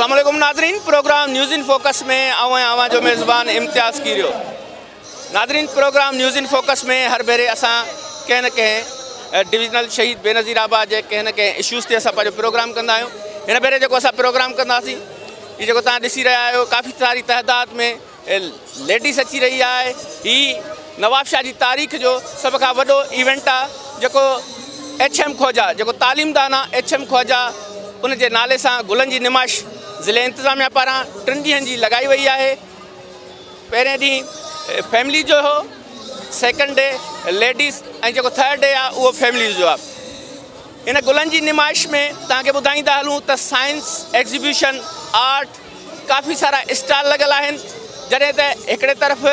अस्सलाम वालेकुम नाज़रीन, प्रोग्राम न्यूज़ इन फोकस में आवां जो मेज़बान इम्तियाज़ कीरियो। नाज़रीन, प्रोग्राम न्यूज़ इन फोकस में हर भेरे असां कंहिं न कंहिं डिविजनल शहीद बेनज़ीर आबाद जे कंहिं न कंहिं इशूज़ ते असां पंहिंजो प्रोग्राम कंदा आहियूं। हिन भेरे जेको असां प्रोग्राम कंदासीं, हीअ जेको तव्हां ॾिसी रहिया आहियो, काफ़ी सारी तइदाद में लेडीज़ अची रही आहे। हीअ नवाबशाह जी तारीख़ जो सभ खां वॾो इवेंट आहे, जेको HM खोजा, जेको तालीमदान आहे HM खोजा, उन जे नाले सां गुलनि जी निमाइश ज़िले इंतिज़ामिया पारां 3 ॾींहंनि जी लॻाई वई आहे। पहिरें ॾींहुं फैमिली जो हो, सेकेंड डे लेडीज़ ऐं जेको थर्ड डे आहे उहो फैमिली जो आहे। इन गुलनि जी निमाइश में तव्हांखे ॿुधाईंदा हलूं त साइंस एग्ज़िबिशन, आर्ट, काफ़ी सारा स्टॉल लॻल आहिनि। जॾहिं त हिकिड़े तरफ़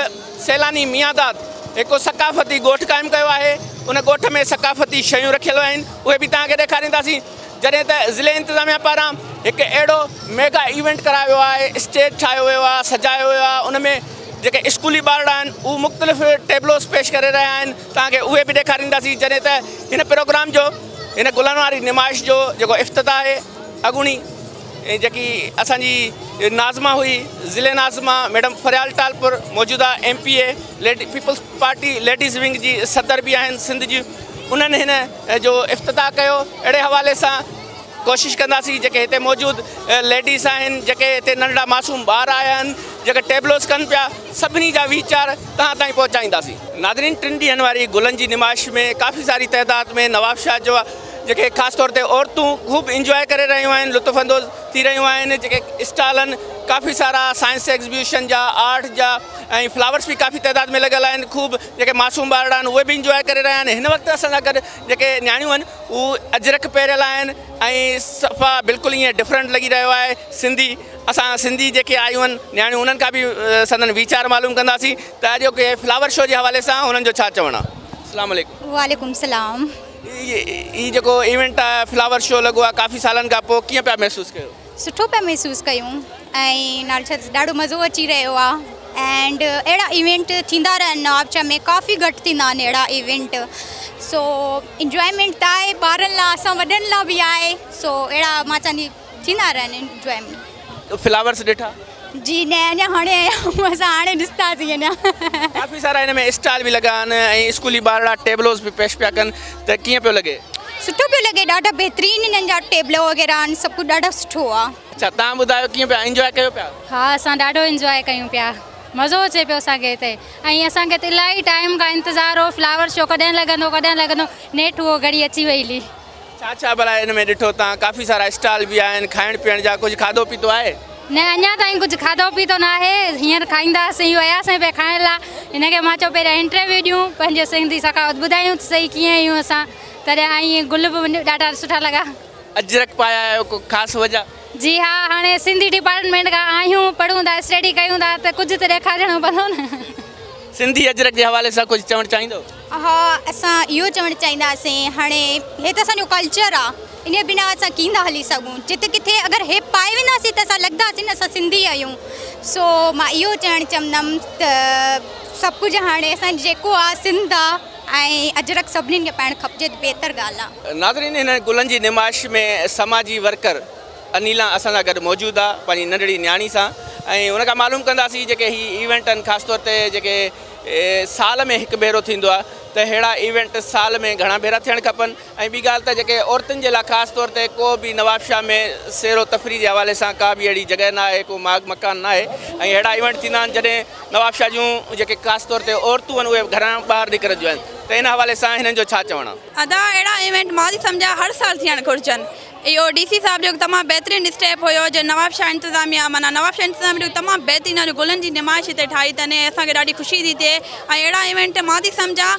सैलानी मियांदाद हिकु सकाफ़ती ॻोठ क़ाइमु कयो आहे, उन ॻोठ में सकाफ़ती शयूं रखियल आहिनि, उहे बि तव्हांखे ॾेखारींदासीं। जॾहिं त ज़िले इंतिज़ामिया पारां हिकु अहिड़ो मेगा इवेंट करायो वियो आहे, स्टेज ठाहियो वियो आहे, सजायो वियो आहे, उन में जेके स्कूली ॿार आहिनि उहे मुख़्तलिफ़ टेबलोस पेश करे रहिया आहिनि, तव्हांखे उहे बि ॾेखारींदासीं। जॾहिं त हिन प्रोग्राम जो, हिन गुलनि वारी निमाइश जो जेको इफ़्तिताह आहे, अॻूणी जेकी असांजी नाज़मा हुई, ज़िले नाज़मा मैडम फरियाल टालपुर, मौजूदा MPA Peoples Party ladies wing जी सदर बि आहिनि सिंध जी, उन्हनि हिन जो इफ़्तिताह कयो। अहिड़े हवाले सां कोशिशि कंदासीं जेके हिते मौजूदु लेडीज़ आहिनि, जेके हिते नंढड़ा मासूम ॿार आया आहिनि, जेके टेबलोस कनि पिया, सभिनी जा वीचार तव्हां ताईं पहुचाईंदासीं। नाज़रीन, 3 ॾींहंनि वारी गुलनि जी निमाइश में काफ़ी सारी तइदाद में नवाबशाह जो जेके ख़ासि तौर ते औरतूं ख़ूब इंजॉय करे रहियूं आहिनि, लुत्फ़अंदोज़ थी रहियूं आहिनि। जेके स्टॉल आहिनि, काफ़ी सारा साइंस एग्ज़िबिशन जा, आर्ट जा ऐं फ्लावर्स बि काफ़ी तइदाद में लॻल आहिनि। ख़ूब जेके मासूम ॿार आहिनि उहे बि इंजॉय करे रहिया आहिनि। हिन वक़्तु असां सां गॾु जेके न्याणियूं आहिनि उहे अजरक पहिरियल आहिनि ऐं सफ़ा बिल्कुलु ईअं डिफरेंट लॻी रहियो आहे सिंधी। असां सिंधी जेके आयूं आहिनि न्याणियूं, उन्हनि खां बि संदन वीचार मालूम कंदासीं त अॼु के फ्लावर शो जे हवाले सां उन्हनि जो छा चवणु आहे। अस्सलाम वालेकुम। वालेकुम सलाम। हीअ जेको इवेंट आहे, फ्लावर शो लॻो आहे काफ़ी सालनि खां पोइ, कीअं पिया महसूसु कयो? सुठो पिया महसूसु कयूं ऐं ॾाढो मज़ो अची रहियो आहे। एंड अहिड़ा इवेंट थींदा रहनि नवाबशाह में, काफ़ी घटि थींदा आहिनि अहिड़ा इवेंट। सो इंजॉयमेंट त आहे ॿारनि लाइ, असां वॾनि लाइ बि आहे। सो अहिड़ा मां चवंदी थींदा रहनि इंजॉयमेंट। फ्लावर्स ॾिठा? जी न, अञा हाणे असां हाणे ॾिसंदासीं अञा। काफ़ी सारा हिन में स्टॉल बि लॻा आहिनि ऐं स्कूली ॿार टेबलोस बि पेश पिया कनि, त कीअं पियो लॻे? सुठो पियो लॻे, ॾाढा बहितरीनु हिननि जा टेबल वग़ैरह आहिनि, सभु कुझु ॾाढो सुठो आहे। अच्छा, तव्हां ॿुधायो कीअं पिया इंजॉय कयो पिया? हा, असां ॾाढो इंजॉय कयूं पिया, मज़ो अचे पियो असांखे हिते। ऐं असांखे त इलाही टाइम खां इंतज़ारु हो, फ्लावर शो कॾहिं लॻंदो, नेठि उहो घड़ी अची वई हुई। छा भला हिन में ॾिठो तव्हां? काफ़ी सारा स्टॉल बि आहिनि, खाइण पीअण जा, कुझु खाधो पीतो आहे? न, अञा ताईं कुझु खाधो पीतो न आहे। हींअर खाईंदासीं, वियासीं पिया खाइण लाइ। हिनखे मां चयो पहिरियां इंटरव्यू ॾियूं, पंहिंजे सिंधी सकावत ॿुधायूं त सही कीअं आहियूं असां। तॾहिं ऐं गुल बि ॾाढा सुठा लॻा। अजरक पाया आहियो, को ख़ासि वजह? जी हा, हाणे सिंधी डिपार्टमेंट खां आहियूं, पढ़ूं था, स्टडी कयूं था, त कुझु त ॾेखारणो पवंदो न। सिंधी अजरक जे हवाले सां कुझु चवणु चाहींदो? हा, असां इहो चवणु चाहींदासीं, हाणे हे त असांजो कल्चर आहे, इन बिना असां कीअं था हली सघूं। जिते किथे अगरि हे पाए वेंदासीं त असां लॻंदासीं न असां सिंधी आहियूं। सो मां इहो चवणु चवंदमि त सभु कुझु हाणे असांजो जेको आहे सिंध आहे ऐं अजरक सभिनीनि खे पाइणु खपिजे, बहितर ॻाल्हि आहे। नाज़रीन, हिन गुलनि जी निमाइश में समाजी वर्कर अनिला असां सां गॾु मौजूदु आहे, पंहिंजी नंढड़ी न्याणी सां, ऐं हुन खां मालूम कंदासीं जेके हीअ इवेंट आहिनि, ख़ासि तौर ते जेके साल में हिकु भेरो थींदो आहे, त अहिड़ा इवेंट साल में घणा भेरा थियणु खपनि। ऐं ॿी ॻाल्हि त जेके औरतुनि जे लाइ ख़ासि तौर ते को बि नवाबशाह में सैरो तफ़री जे हवाले सां का बि अहिड़ी जॻह न आहे, को मकान न आहे, ऐं अहिड़ा इवेंट थींदा आहिनि जॾहिं नवाबशाह जूं जेके ख़ासि तौर ते औरतूं आहिनि उहे घरां ॿाहिरि निकिरंदियूं आहिनि। त हिन हवाले सां हिननि जो छा चवणु आहे? अदा अहिड़ा इवेंट मां थी सम्झा हर साल थियणु घुरिजनि। इहो DC साहिब जो तमामु बहितरीनु स्टेप हुयो, जो नवाबशाह इंतिज़ामिया नवाबशाह इंतिज़ामिया जो तमामु बहितरीनु गुलनि जी निमाइश हिते ठाही अथनि, असांखे ॾाढी ख़ुशी थी थिए। ऐं अहिड़ा इवेंट मां थी सम्झा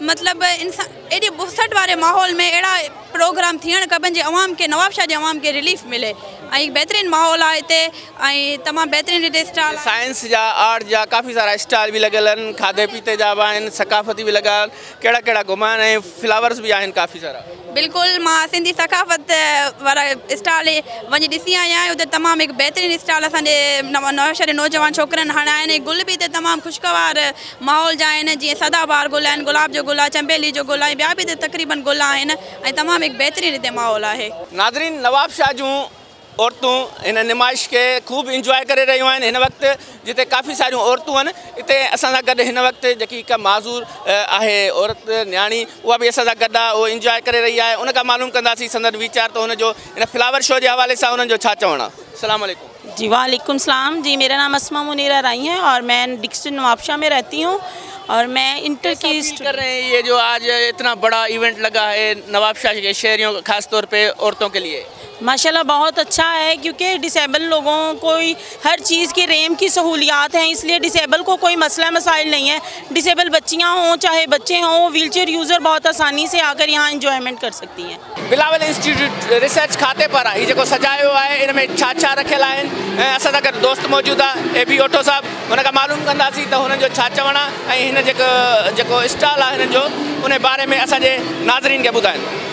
मतिलबु इंसान एॾी बुसट वारे माहौल में अहिड़ा प्रोग्राम थियणु खपनि जे अवाम खे, नवाबशाह जे अवाम खे रिलीफ मिले। ऐं बहितरीनु माहौल आहे हिते ऐं तमामु बहितरीनु हिते स्टॉल, साइंस जा, आर्ट जा काफ़ी सारा स्टॉल बि लॻल आहिनि, खाधे पीते जा बि आहिनि, सकाफ़ती बि लॻा आहिनि, कहिड़ा कहिड़ा घुमाइण ऐं फ्लावर्स बि आहिनि काफ़ी सारा। बिल्कुलु, मां सिंधी सकाफ़त वारा स्टॉल वञी ॾिसी आई आहियां। उते तमामु हिकु बहितरीनु स्टॉल असांजे नवाबशाह जे नौजवान छोकिरनि हाणे आहिनि। गुल बि हिते तमामु ख़ुशगवार माहौल जा आहिनि, जीअं सदाबहार गुल आहिनि, गुलाब जो गुल आहे, चंबेली जो गुल आहे, ॿिया बि हिते तक़रीबन गुल आहिनि ऐं तमामु हिकु बहितरीनु हिते माहौल आहे। नाज़रीन, नवाबशाह जूं औरतूं इन नुमाइश के खूब इंजॉय करे रहियूं आहिनि हिन वक़्तु जिते काफ़ी सारियूं औरतूं आहिनि हिते असां सां गॾु हिन वक़्तु जेकी हिकु माज़ूर आहे औरत न्याणी उहा बि असां सां गॾु आहे उहो इंजॉय करे रही आहे उन खां मालूम कंदासीं संदनि वीचार त हुनजो इन फ्लावर शो जे हवाले सां उन्हनि जो छा चवणु आहे। अस्सलाम वालेकुम। जी वालेकुम सलाम जी, मेरा नाम अस्मा मुनीरा राई है और मैं डिस्ट्रिक्ट नवाबशाह में रहती हूँ और मैं इंटर की कर रहे हैं ये जो आज इतना बड़ा इवेंट लगा है नवाबशाह के शहरियों खास तौर पे औरतों के लिए। माशाल्लाह बहुत अच्छा है क्योंकि डिसेबल लोगों को हर चीज़ की रेम की सहूलियात हैं, इसलिए डिसेबल को कोई मसला मसाइल नहीं है। डिसेबल बच्चियाँ हों चाहे बच्चे हों, व्हीलचेयर यूज़र बहुत आसानी से आकर यहाँ इंजॉयमेंट कर सकती हैं। बिलावल इंस्टीट्यूट रिसर्च खाते पर ये जो सजायो है इनमें छा रखियल आहिनि ऐं असां सां गॾु दोस्त मौजूदु आहे AB ऑटो साहब हुन खां मालूम कंदासीं त हुननि जो छा चवणु आहे ऐं हिन जेको स्टॉल आहे हिननि जो उन बारे में असांजे नाज़रीन खे ॿुधाइनि।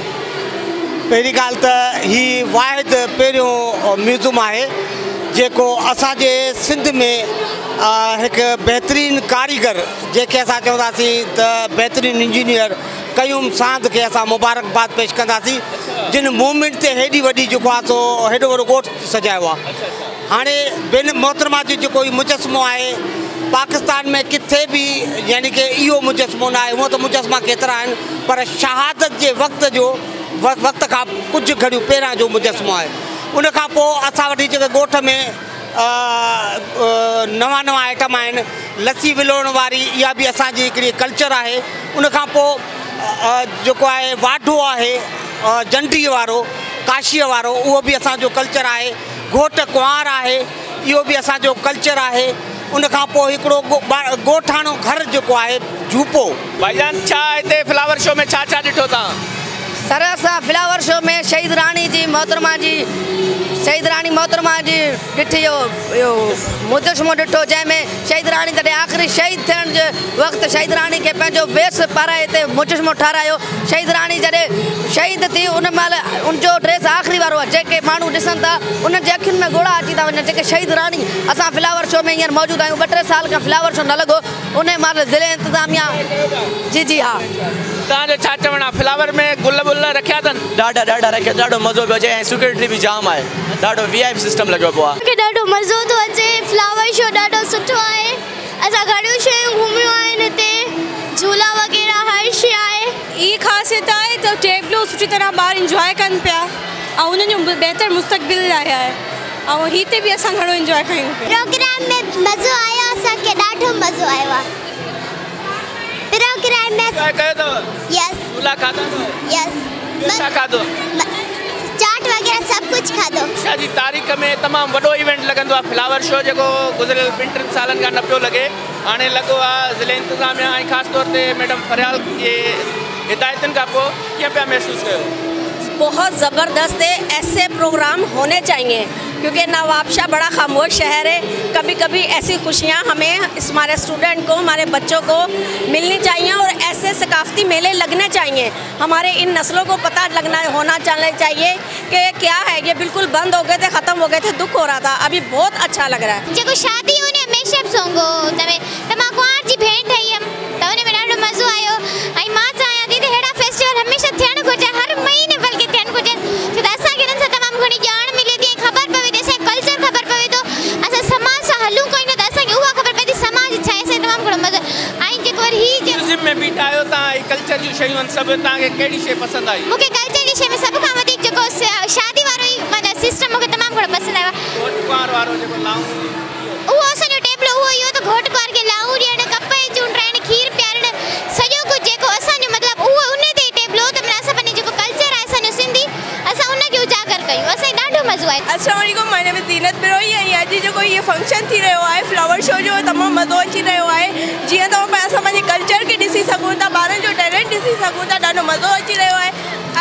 पहिरीं ॻाल्हि त ही वाहिद पहिरियों म्यूज़ियम आहे जेको असांजे सिंध में हिकु बहितरीनु कारीगर जंहिंखे असां चवंदासीं त बहितरीनु इंजीनियर क़यूम सांद खे असां मुबारकबाद पेश कंदासीं जिन मूवमेंट ते हेॾी वॾी जेको आहे सो हेॾो वॾो ॻोठ सजायो आहे। हाणे ॿिनि मोहतरमा जो जेको ही मुजस्मो आहे पाकिस्तान में किथे भी यानी कि इहो मुजस्मो न आहे, हूअं त मुजस्मा केतिरा आहिनि पर शहादत जे वक़्त खां कुझु घड़ियूं पहिरां जो मुजस्मो आहे। उन खां पोइ असां वटि जेके ॻोठ में नवां आइटम आहिनि, लस्सी विलोण वारी इहा बि असांजी हिकिड़ी कल्चर आहे। उन खां पोइ जेको आहे वाढो आहे जंडीअ वारो काशीअ वारो उहो बि असांजो कल्चर आहे। घोट कुंवार आहे इहो बि असांजो कल्चर आहे। उन खां पोइ हिकिड़ो ॻोठाणो घर जेको आहे झूपो। भाईजान छा हिते फ्लावर शो में छा ॾिठो तव्हां? सर असां फ्लावर शो में शहीद राणी जी मोहतरमा जी ॾिठी इहो मुजस्मो ॾिठो जंहिंमें शहीद राणी तॾहिं आख़िरी शहीद थियण जे वक़्तु शहीद राणी खे पंहिंजो वेस पाराए हिते मुजस्मो ठारायो। शहीद राणी जॾहिं शहीद थी उन महिल उनजो ड्रेस आख़िरी वारो आहे, जेके माण्हू ॾिसनि था उन्हनि जे अखियुनि में ॻोढ़ा अची था वञनि। जेके शहीद राणी असां फ्लावर शो में हींअर मौजूदु आहियूं, 2-3 साल खां फ्लावर शो न लॻो, उन महिल ज़िले इंतिज़ामिया जी हा। तव्हांजो छा चवणु आहे? फ्लावर में गुल रखिया अथनि? ॾाढा रखिया, ॾाढो मज़ो पियो अचे ऐं सिक्योरिटी बि जाम आहे, ॾाढो VIP सिस्टम लॻो पियो आहे। मूंखे ॾाढो मज़ो थो अचे, फ्लावर शो ॾाढो सुठो आहे। असां घणियूं शयूं घुमियूं आहिनि हिते, झूला वग़ैरह हर शइ आहे। ई ख़ासियत आहे त टेबलूं सुठी तरह ॿार इंजॉय कनि पिया ऐं उन्हनि जो बहितरु मुस्तक़बिल आहे ऐं हिते बि असां घणो इंजॉय कयूं पिया। प्रोग्राम में मज़ो आयो, असांखे ॾाढो मज़ो आयो आहे। प्रोग्राम में यस झूला खाधा यस छा खाधो? चाट वग़ैरह सब कुछ खाधो। जी तारीख़ में तमामु वॾो इवेंट लॻंदो आहे फ्लावर शो जेको गुज़िरियल 2-3 सालनि खां न पियो लॻे, हाणे लॻो आहे ज़िले इंतिज़ामिया ऐं ख़ासि तौर ते मैडम फरियाल जे हिदायतुनि खां पोइ कीअं पिया महसूसु कयो? बहुत ज़बरदस्त है, ऐसे प्रोग्राम होने चाहिए क्योंकि नवाबशाह बड़ा खामोश शहर है। कभी कभी ऐसी खुशियाँ हमें हमारे स्टूडेंट को, हमारे बच्चों को मिलनी चाहिए और ऐसे सकाफती मेले लगने चाहिए। हमारे इन नस्लों को पता होना चाहिए कि क्या है, ये बिल्कुल बंद हो गए थे, ख़त्म हो गए थे, दुख हो रहा था, अभी बहुत अच्छा लग रहा है। जो शादी उन्हें हमेशा सोंगो तमे तमा कुंवार जी भेंट है हम तो उन्हें ॾाढो मज़ो आयो। आई मां चाहियां थी त हेड़ा फेस्टिवल हमेशा थियण घुरिजे, हर महीने बल्कि थियण घुरिजे, छो त असांखे हिननि सां तमामु घणी ॼाण मिले थी, ख़बर पवे थी, असांजे कल्चर ख़बर पवे थो, असां समाज सां हलूं कोई न त असांखे उहा ख़बर पए थी समाज छा आहे। असांखे तमामु घणो मज़ो ऐं जेको वरी हीउ म्यूज़ियम में बीठा आहियो तव्हां, कल्चर जूं शयूं आहिनि सभु, तव्हांखे कहिड़ी शइ पसंदि आई? मूंखे कल्चर जी शइ में सभ खां वधीक जेको शादी वारो ई माना सिस्टम मूंखे तमामु घणो पसंदि आयो आहे। घोट कुंवार वारो जेको लाऊं उहो असांजो टेबलो उहो इहो त घोट कुंवार खे लाऊं ॾियणु, कप चूंडणु, खीर पीआरणु, सॼो कुझु जेको असांजो मतिलबु उहो उन ते टेबलो त माना असां पंहिंजो जेको कल्चर आहे असांजो सिंधी असां उनखे उजागर कयूं, असांखे ॾाढो मज़ो आहे। अस्सलाम वालेकुम, माय नेम इज़ ज़ीनत बिरोई ऐं अॼु जेको इहो फंक्शन थी रहियो आहे फ्लावर शो जो तमामु मज़ो अची रहियो आहे। जीअं त असां पंहिंजे कल्चर खे ॾिसी सघूं था, ॿारनि जो टैलेंट ॾिसी सघूं था, ॾाढो मज़ो अची रहियो आहे।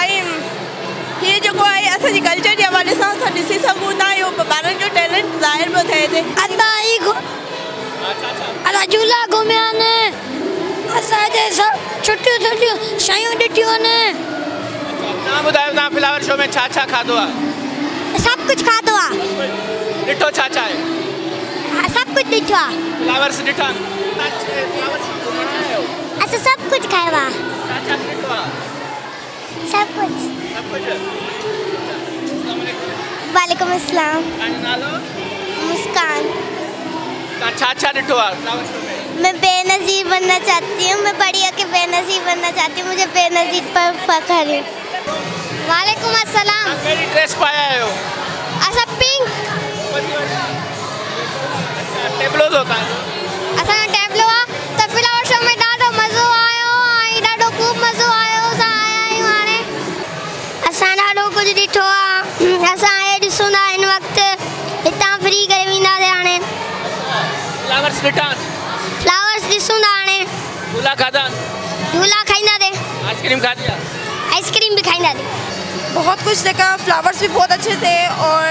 ऐं हीअ जेको आहे असांजे कल्चर जे हवाले सां असां ॾिसी सघूं था, इहो ॿारनि जो टैलेंट ज़ाहिर पियो थिए हिते। असां झूला घुमिया आहिनि, असांजे सभु सुठियूं शयूं ॾिठियूं आहिनि। तव्हां ॿुधायो तव्हां फ्लावर शो में छा खाधो आहे? सभु कुझु खाधो आहे। ॾिठो छा आहे? सभु कुझु ॾिठो आहे। फ्लावर्स ॾिठा? असां सभु कुझु खायो आहे। छा ॾिठो आहे? सभु कुझु। वालेकुम अस्सलाम। मुस्कान। अच्छा ॾिठो आहे फ्लावर शो में? मैं बेनज़ीर बनना चाहती हूँ। मैं बड़ी होकर बेनज़ीर बनना चाहती हूँ। मुझे बेनज़ीर पर फख्र है। वालेकुम अस्सलाम। कहिड़ी ड्रेस पाया आहियो? असां पिंक। टेबलो होता है? असां टेबलो आहे त फ्लावर शो में ॾाढो मज़ो आयो ऐं ॾाढो ख़ूब मज़ो आयो। असां आया आहियूं हाणे। असां ॾाढो कुझु ॾिठो आहे। असां आया ॾिसूं था हिन वक़्तु हितां फ्री करे वेंदासीं हाणे। फ्लावर्स ॾिठा? फ्लावर्स ॾिसूं था हाणे। झूला खाधा? झूला खाईंदासीं। आइसक्रीम खाधी? आइसक्रीम भी खाईंदासीं। बहुत कुछ देखा, फ्लावर्स भी बहुत अच्छे थे और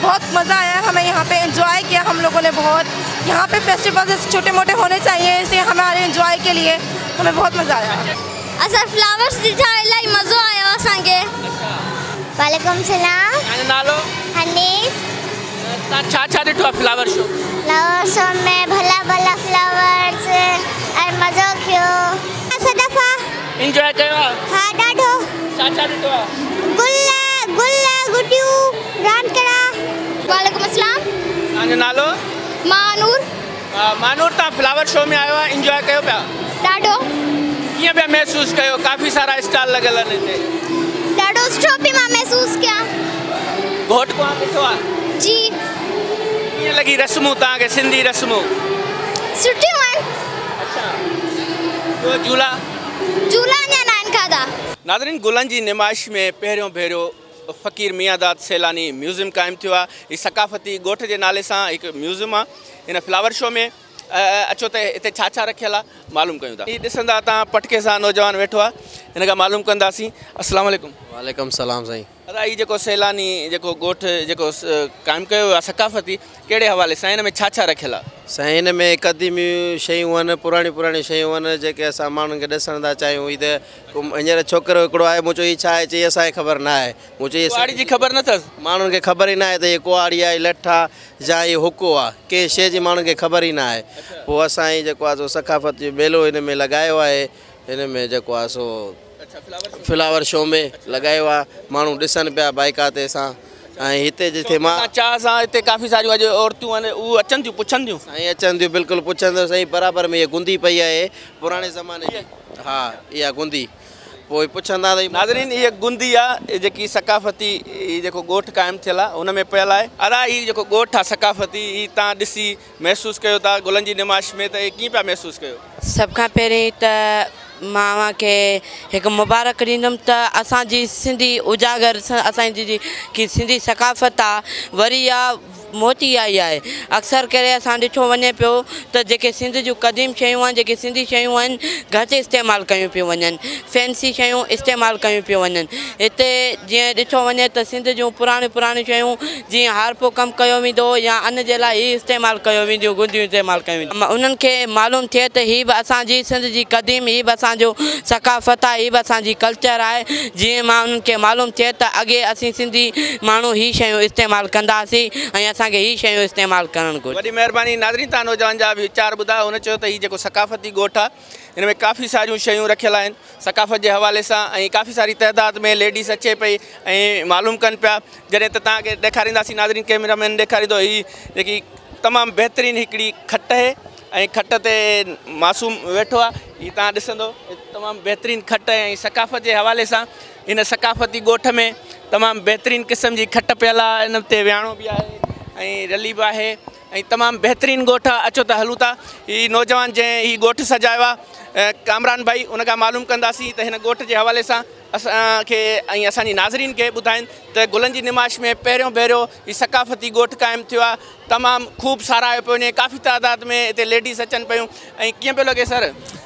बहुत मज़ा आया। हमें यहाँ पे एंजॉय किया हम लोगों ने बहुत। यहाँ पे फेस्टिवल्स छोटे मोटे होने चाहिए इसे हमारे एंजॉय के लिए। हमें बहुत मज़ा आया। असां फ्लावर्स ॾिठा, इलाही मज़ो आयो असांखे। वालेकुम सलाम। नालो? हनीस। छा ॾिठो आहे फ्लावर शो? फ्लावर शो में भला भला फ्लावर्स ऐं मज़ो कयो। सदफ़ा एंजॉय कयो आहे? हा ॾाढो। छा ॾिठो आहे? गुल गुडियूं रांदकड़ा। वालेकुम अस्सलाम। तव्हांजो नालो? मानूर। मानूर, तव्हां फ्लावर शो में आयो आहे, एंजॉय कयो पिया? ॾाढो। कीअं पिया महसूसु कयो? काफ़ी सारा स्टॉल लॻियल आहिनि हिते। ॾाढो सुठो बि मां महसूसु कया। घोट को ॾिठो आहे? जी। कीअं लॻी रस्मूं तव्हांखे, सिंधी रस्मूं? सुठियूं आहिनि। अच्छा। ॿियो झूला? झूला अञा न आहिनि खाधा। नाज़रीन, गुलनि जी निमाइश में पहिरियों भेरो फ़क़ीर मियांदाद सैलानी म्यूज़ियम क़ाइमु थियो आहे। हीउ सक़ाफ़ती ॻोठ जे नाले सां हिकु म्यूज़ियम आहे। हिन फ्लावर शो में अचो त हिते छा रखियल आहे मालूम कयूं था। हीउ ॾिसंदा तव्हां पटके सां नौजवान वेठो आहे, हिन खां मालूम कंदासीं। अस्सलाम वालेकुम। वालेकुम सलाम साईं। दादा, हीउ जेको सैलानी जेको ॻोठ जेको क़ाइमु कयो आहे सक़ाफ़ती, कहिड़े हवाले सां? हिन में छा रखियल आहे? साईं, हिन में क़दीमी शयूं आहिनि, पुराणी शयूं आहिनि जेके असां माण्हुनि खे ॾिसण था चाहियूं। हीअ त हींअर छोकिरो हिकिड़ो आहे, मूं चयो हीअ छा आहे? चई असांखे ख़बर न आहे। मूं चई कुआड़ी जी ख़बर न अथसि? माण्हुनि खे ख़बर ई न आहे त हीअ कुआड़ी आहे, लठ आहे या हीअ हुको आहे। कंहिं शइ जी माण्हुनि खे ख़बर ई न आहे। पोइ असां ई जेको आहे सो सक़ाफ़ती मेलो हिन में लॻायो आहे। हिन में जेको आहे सो फ्लावर शो में लॻायो आहे। माण्हू ॾिसनि पिया बाइकाते सां। ऐं हिते जिथे मां चाह सां हिते काफ़ी सारियूं अॼु औरतूं आहिनि, उहे अचनि थियूं, पुछनि थियूं? साईं अचनि थियूं, बिल्कुलु पुछनि थियूं। साईं बराबरि में इहा गुंदी पई आहे पुराणे ज़माने जी। हा, इहा गुंदी। पोइ पुछंदा त नाज़रीन, इहा गुंदी आहे जेकी सक़ाफ़ती जेको ॻोठ क़ाइमु थियल आहे हुन में पियल आहे। अदा, हीउ जेको ॻोठ आहे सक़ाफ़ती, हीउ तव्हां ॾिसी महसूसु कयो था गुलनि जी निमाइश में, त कीअं पिया महसूसु कयो? सभ खां पहिरीं त मां खे हिकु मुबारक ॾींदुमि त असांजी सिंधी उजागर असांजी की सिंधी सक़ाफ़त आहे वरी आहे मोती आई आहे। अक्सर करे असां ॾिठो वञे पियो त जेके सिंध जूं क़दीम शयूं आहिनि, जेके सिंधी शयूं आहिनि, घटि इस्तेमालु कयूं पियूं वञनि, फैंसी शयूं इस्तेमालु कयूं पियूं वञनि। हिते जीअं ॾिठो वञे त सिंध जूं पुराणियूं शयूं जीअं हारपो कमु कयो वेंदो या अन्न जे लाइ हीअ इस्तेमालु कयो वेंदियूं, गुंदियूं इस्तेमालु कयूं वेंदियूं। उन्हनि खे मालूम थिए त हीअ बि असांजी सिंध जी क़दीम, हीअ बि असांजो सक़ाफ़त आहे, हीअ बि असांजी कल्चर आहे। जीअं मां उन्हनि खे मालूम थिए त अॻे असीं सिंधी माण्हू हीअ शयूं इस्तेमालु कंदा हुआसीं ऐं असांखे हीअ शयूं इस्तेमालु करणु घुरिजे। वॾी महिरबानी। नाज़रीन, तव्हां नौजवान जा वीचार ॿुधा। हुन चयो त हीअ जेको सक़ाफ़ती ॻोठ आहे हिन में काफ़ी सारियूं शयूं रखियल आहिनि सक़ाफ़त जे हवाले सां, ऐं काफ़ी सारी तइदाद में लेडीज़ अचे पई ऐं मालूम कनि पिया। जॾहिं त तव्हांखे ॾेखारींदासीं, नाज़रीन कैमरामैन ॾेखारींदो, हीअ जेकी तमामु बहितरीनु हिकिड़ी खट आहे ऐं खट ते मासूम वेठो आहे। हीअ तव्हां ॾिसंदो तमामु बहितरीनु खट ऐं सक़ाफ़त जे हवाले सां हिन सक़ाफ़ती ॻोठ में तमामु बहितरीनु क़िस्म जी खट पियल आहे। हिन ते विहाणो बि आहे ऐं रली बि आहे ऐं तमामु बहितरीनु ॻोठ आहे। अचो त हलूं था। हीअ नौजवान जंहिं हीअ ॻोठ सजायो आहे कामरान भाई, उनखां मालूम कंदासीं त हिन ॻोठ जे हवाले सां असांखे ऐं असांजी नाज़रीन खे ॿुधाइनि त गुलनि जी निमाइश में पहिरियों भेरो हीअ सक़ाफ़ती ॻोठ क़ाइमु थियो आहे। तमामु ख़ूब सारायो पियो वञे, काफ़ी तादाद में हिते लेडीज़ अचनि पियूं। ऐं कीअं पियो लॻे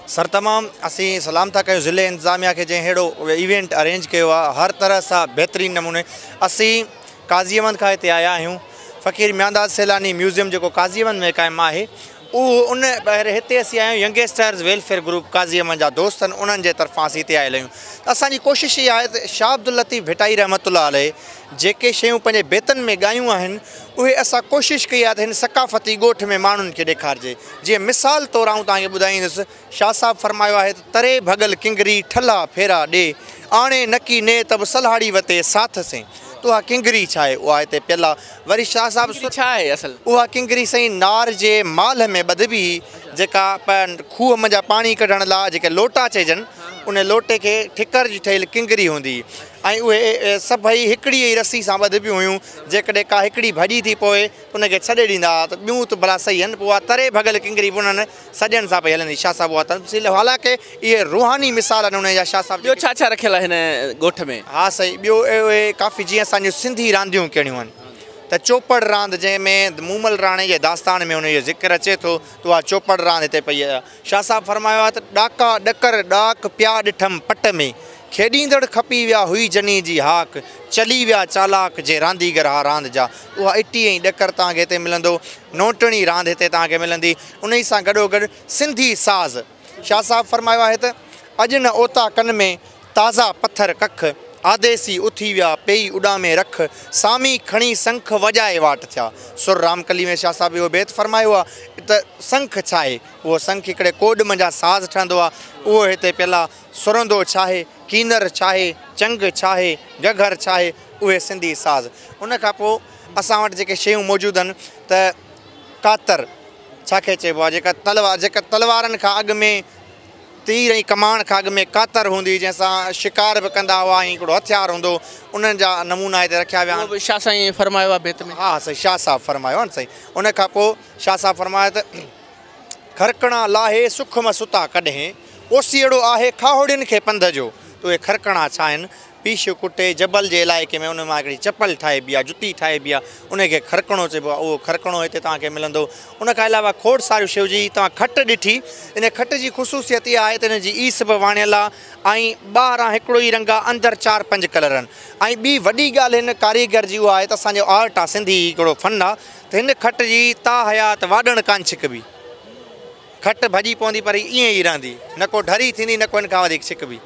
सर तमामु असीं सलाम था कयूं ज़िले इंतिज़ामिया खे जंहिं अहिड़ो इवेंट अरेंज कयो आहे हर तरह सां बहितरीनु नमूने। असीं काज़ीअमंद खां हिते आया आहियूं। फ़क़ीर मियांदाद सैलानी म्यूज़ियम जेको काज़ीअमंद में क़ाइमु आहे, उहो उन ॿाहिरि हिते असीं आया आहियूं। यंगस्टर्स वेलफेयर ग्रुप काज़ीअमंद जा दोस्त आहिनि, उन्हनि जे तरफ़ां असीं हिते आयल आहियूं। त असांजी कोशिशि इहा आहे त शाह अब्दुल लतीफ़ भिटाई रहमतुल्लाह अलैह जेके शयूं पंहिंजे बेतन में ॻायूं आहिनि उहे असां कोशिशि कई आहे त हिन सक़ाफ़ती ॻोठ में माण्हुनि खे ॾेखारिजे। जीअं मिसाल तौरु आऊं तव्हांखे ॿुधाईंदुसि, शाह साहिबु फरमायो आहे त तरे भॻल किंगरी ठला फेरा ॾे, आणे नकी ने तब सलहाड़ी वते साथ से। तो उहा किंगरी छा आहे उहा हिते पियल आहे। वरी शाह साहिबु छा आहे असल उहा किंगरी साईं नार जे माल में ॿधबी जेका खूह मंझां पाणी कढण लाइ जेके लोटा चइजनि उन लोटे खे ठिकर जी ठहियलु किंगरी हूंदी ऐं उहे सभई हिकिड़ी ई रस्सी सां ॿधबियूं हुयूं। जेकॾहिं का हिकिड़ी भॼी थी पए त उनखे छॾे ॾींदा हुआ त ॿियूं त भला सही आहिनि, पोइ उहा तरे भॻल किंगरी बि उन्हनि सॼण सां पई हलंदी। शाह साहिबु उहा तफ़सील हालांकि इहे रूहानी मिसाल आहिनि उन जा शाह साहिबु। ॿियो छा छा रखियल आहे हिन ॻोठ में? हा सही, ॿियो उहे काफ़ी जीअं असांजूं सिंधी रांदियूं कहिड़ियूं आहिनि त चौपड़ रांदि जंहिंमें मूमल राणे जे दास्तान में उनजो ज़िक्र अचे थो त उहा चौपड़ रांदि हिते पई आहे। शाह साहिबु फरमायो आहे त ॾाका ॾकर ॾाक पिया ॾिठमि पट में खेॾींदड़ खपी विया हुई जनी जी हाक चली विया चालाक जे रांदीगर हा रांदि जा। उहा इटी ऐं ॾकर तव्हांखे हिते मिलंदो। नोटणी रांदि हिते तव्हांखे मिलंदी। उन ई सां गॾोगॾु सिंधी साज़ शाह साहिबु फरमायो आहे त अॼु न ओता कन में ताज़ा पथर कख आदेसी उथी विया पेई उॾामे रख सामी खणी संख वॼाए वाट थिया। सुर रामकली में शाह साहिबु इहो बेत फरमायो आहे त संख छा आहे, उहो संख हिकिड़े कोड मंझां साज़ ठहंदो आहे, उहो हिते पियल आहे। सुरंदो छा आहे, कीनर छा आहे, चंग छा आहे, गघर छा आहे, उहे सिंधी साज़। उन खां पोइ असां वटि जेके शयूं मौजूदु आहिनि त कातर छाखे चइबो आहे, जेका तलवारनि खां अॻु में तीर ऐं कमाण खां अॻु में कातर हूंदी जंहिंसां शिकार बि कंदा हुआ ऐं हिकिड़ो हथियार हूंदो, उन्हनि जा नमूना हिते रखिया विया आहिनि। शाह साईं फरमायो आहे बेत में? हा साईं, शाह साहिबु फरमायो आहे न साईं। उन खां पोइ शाह साहिबु फरमायो त खरकणा लाहे सुख में सुता कॾहिं ओसीड़ो आहे खाहोड़ियुनि खे पंध जो। त उहे खरकणा छा आहिनि, पीश कुटे जबल जे इलाइक़े में उन मां हिकिड़ी चपल ठाहिबी आहे, जुती ठाहिबी आहे, उनखे खरकणो चइबो आहे। उहो खरकणो हिते तव्हांखे मिलंदो। उनखां अलावा खोड़ सारियूं शयूं जी तव्हां खट ॾिठी, इन खट जी ख़ुशूसियत इहा आहे त इन जी ईस बि वाणियल आहे ऐं ॿाहिरां हिकिड़ो ई रंग आहे, अंदरि 4-5 कलर आहिनि। ऐं ॿी वॾी ॻाल्हि हिन कारीगर जी उहा आहे त असांजो आर्ट आहे, सिंधी हिकिड़ो फन आहे त हिन खट जी ता हयात वाॾण कान छिकबी। खट भॼी पवंदी पर ईअं ई रहंदी, न को ढरी थींदी, न को हिन खां वधीक छिकबी।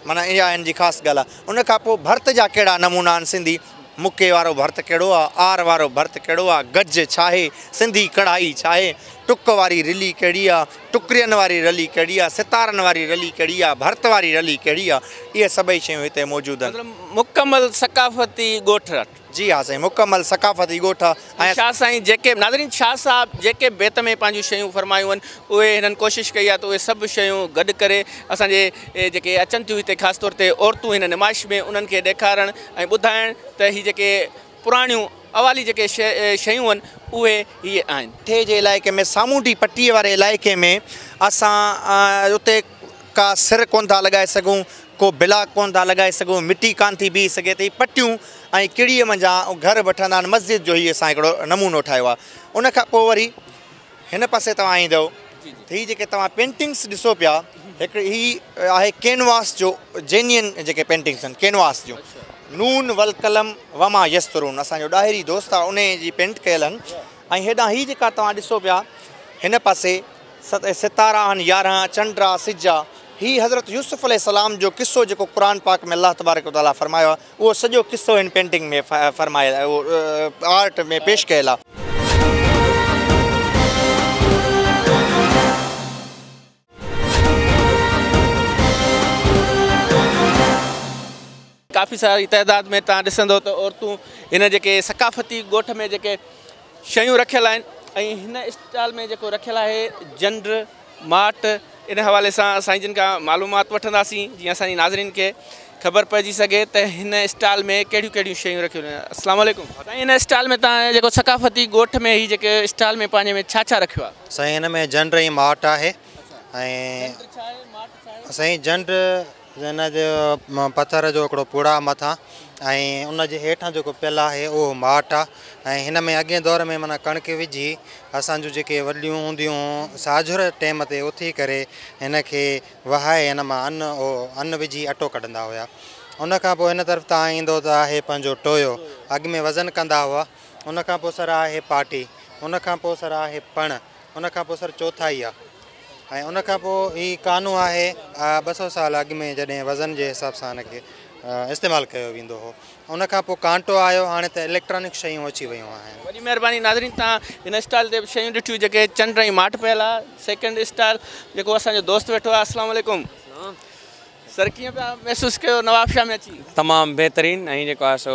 माना इहा हिन जी ख़ासि ॻाल्हि आहे। उन खां पोइ भर्त जा कहिड़ा नमूना आहिनि सिंधी, मुके वारो भर्त कहिड़ो आहे, आर वारो भर्त कहिड़ो आहे, गज छा आहे, सिंधी कढ़ाई छा आहे, टुक वारी रली कहिड़ी आहे, टुकरियुनि वारी रली कहिड़ी आहे, सितारनि वारी रली कहिड़ी आहे, भर्त वारी रली कहिड़ी आहे, इहे सभई शयूं हिते मौजूदु आहिनि। मुकमल सकाफ़ती ॻोठ। जी हा साईं, मुकमल सकाफ़ती ॻोठ आहे। ऐं शाह साईं जेके नाज़रीन शाह साहिबु जेके बेत में पंहिंजूं शयूं फरमायूं आहिनि उहे हिननि कोशिशि कई आहे त उहे सभु शयूं गॾु करे असांजे जेके अचनि थियूं हिते ख़ासि तौर ते औरतूं हिन नुमाइश में उन्हनि खे ॾेखारणु ऐं ॿुधाइणु त हीअ जेके पुराणियूं अवाली जेके शयूं आहिनि उहे हीअ आहिनि। ठे जे इलाइक़े में सामूंडी पटीअ वारे इलाइक़े में असां उते का सिर कोन था लॻाए सघूं, को बिलाक कोन था लॻाए सघूं, मिटी कान थी बीह सघे थी, पटियूं ऐं किड़ीअ मंझां घर वठंदा आहिनि। मस्जिद जो हीअ असां हिकिड़ो नमूनो ठाहियो आहे। उन खां पोइ वरी हिन पासे तव्हां ईंदव त हीअ जेके तव्हां पेंटिंग्स ॾिसो पिया, हिकिड़ी हीअ आहे कैनवास जो, जेन्युइन जेके पेंटिंग्स आहिनि कैनवास जो, नून वल कलम वमा यस्तरून, असांजो ॾाहिरी दोस्त आहे उन जी पेंट कयल आहिनि। ऐं हेॾां हीअ जेका तव्हां ॾिसो पिया हिन पासे सितारा आहिनि 11, चंड आहे, सिज आहे। ही हज़रत यूसुफ अलैहिस्सलाम जो किस्सो जेको क़ुरान पाक में अल्लाह तबारक व तआला फरमायो आहे, उहो सॼो किस्सो हिन पेंटिंग में फरमायल आहे, उहो आर्ट में पेश कयल आहे। काफ़ी सारी तइदाद में तव्हां ॾिसंदो त औरतूं हिन जेके सकाफ़ती ॻोठ में जेके शयूं रखियल आहिनि ऐं हिन स्टाल में जेको रखियल आहे जंड माट, इन हवाले सां साईं जिन खां मालूमात वठंदासीं जीअं असांजी नाज़रीन खे ख़बर पइजी सघे त हिन स्टाल में कहिड़ियूं कहिड़ियूं शयूं रखियूं आहिनि। अस्सलाम वालेकुम साईं, हिन स्टाल में तव्हां जेको सकाफ़ती ॻोठ में ही जेके स्टाल में पंहिंजे में छा छा रखियो आहे? साईं हिन में जंड ऐं माट आहे। ऐं साईं जंड हिन जो पथर जो हिकिड़ो पुड़ा मथां ऐं उनजे हेठां जेको पियल आहे उहो माट आहे। ऐं हिन में अॻे दौर में माना कणिक विझी असांजूं जेके वॾियूं हूंदियूं साझुर टाइम ते उथी करे हिन खे वहाए हिन मां अन्न विझी अटो कढंदा हुआ। उन खां पोइ हिन तरफ़ तव्हां ईंदो त आहे पंहिंजो टोयो, अॻु में वज़न कंदा हुआ। उन खां पोइ सर आहे पाटी, उन खां पोइ सर आहे पण, उन खां पोइ सर चौथाई आहे। ऐं उन खां पोइ हीअ कानो आहे 200 साल अॻु में जॾहिं वज़न जे हिसाब सां हिनखे इस्तेमालु कयो वेंदो हो। उन खां पोइ कांटो आयो, हाणे त इलेक्ट्रॉनिक शयूं अची वियूं आहिनि। वॾी महिरबानी नाज़रीन, तव्हां हिन स्टाल ते शयूं ॾिठियूं जेके चंड ऐं माट पियल आहे। सेकेंड स्टाल जेको असांजो दोस्त वेठो आहे, अस्सलाम वालेकुम सर कीअं पिया महसूस कयो नवाब शाह में अची? तमामु बहितरीनु ऐं जेको आहे सो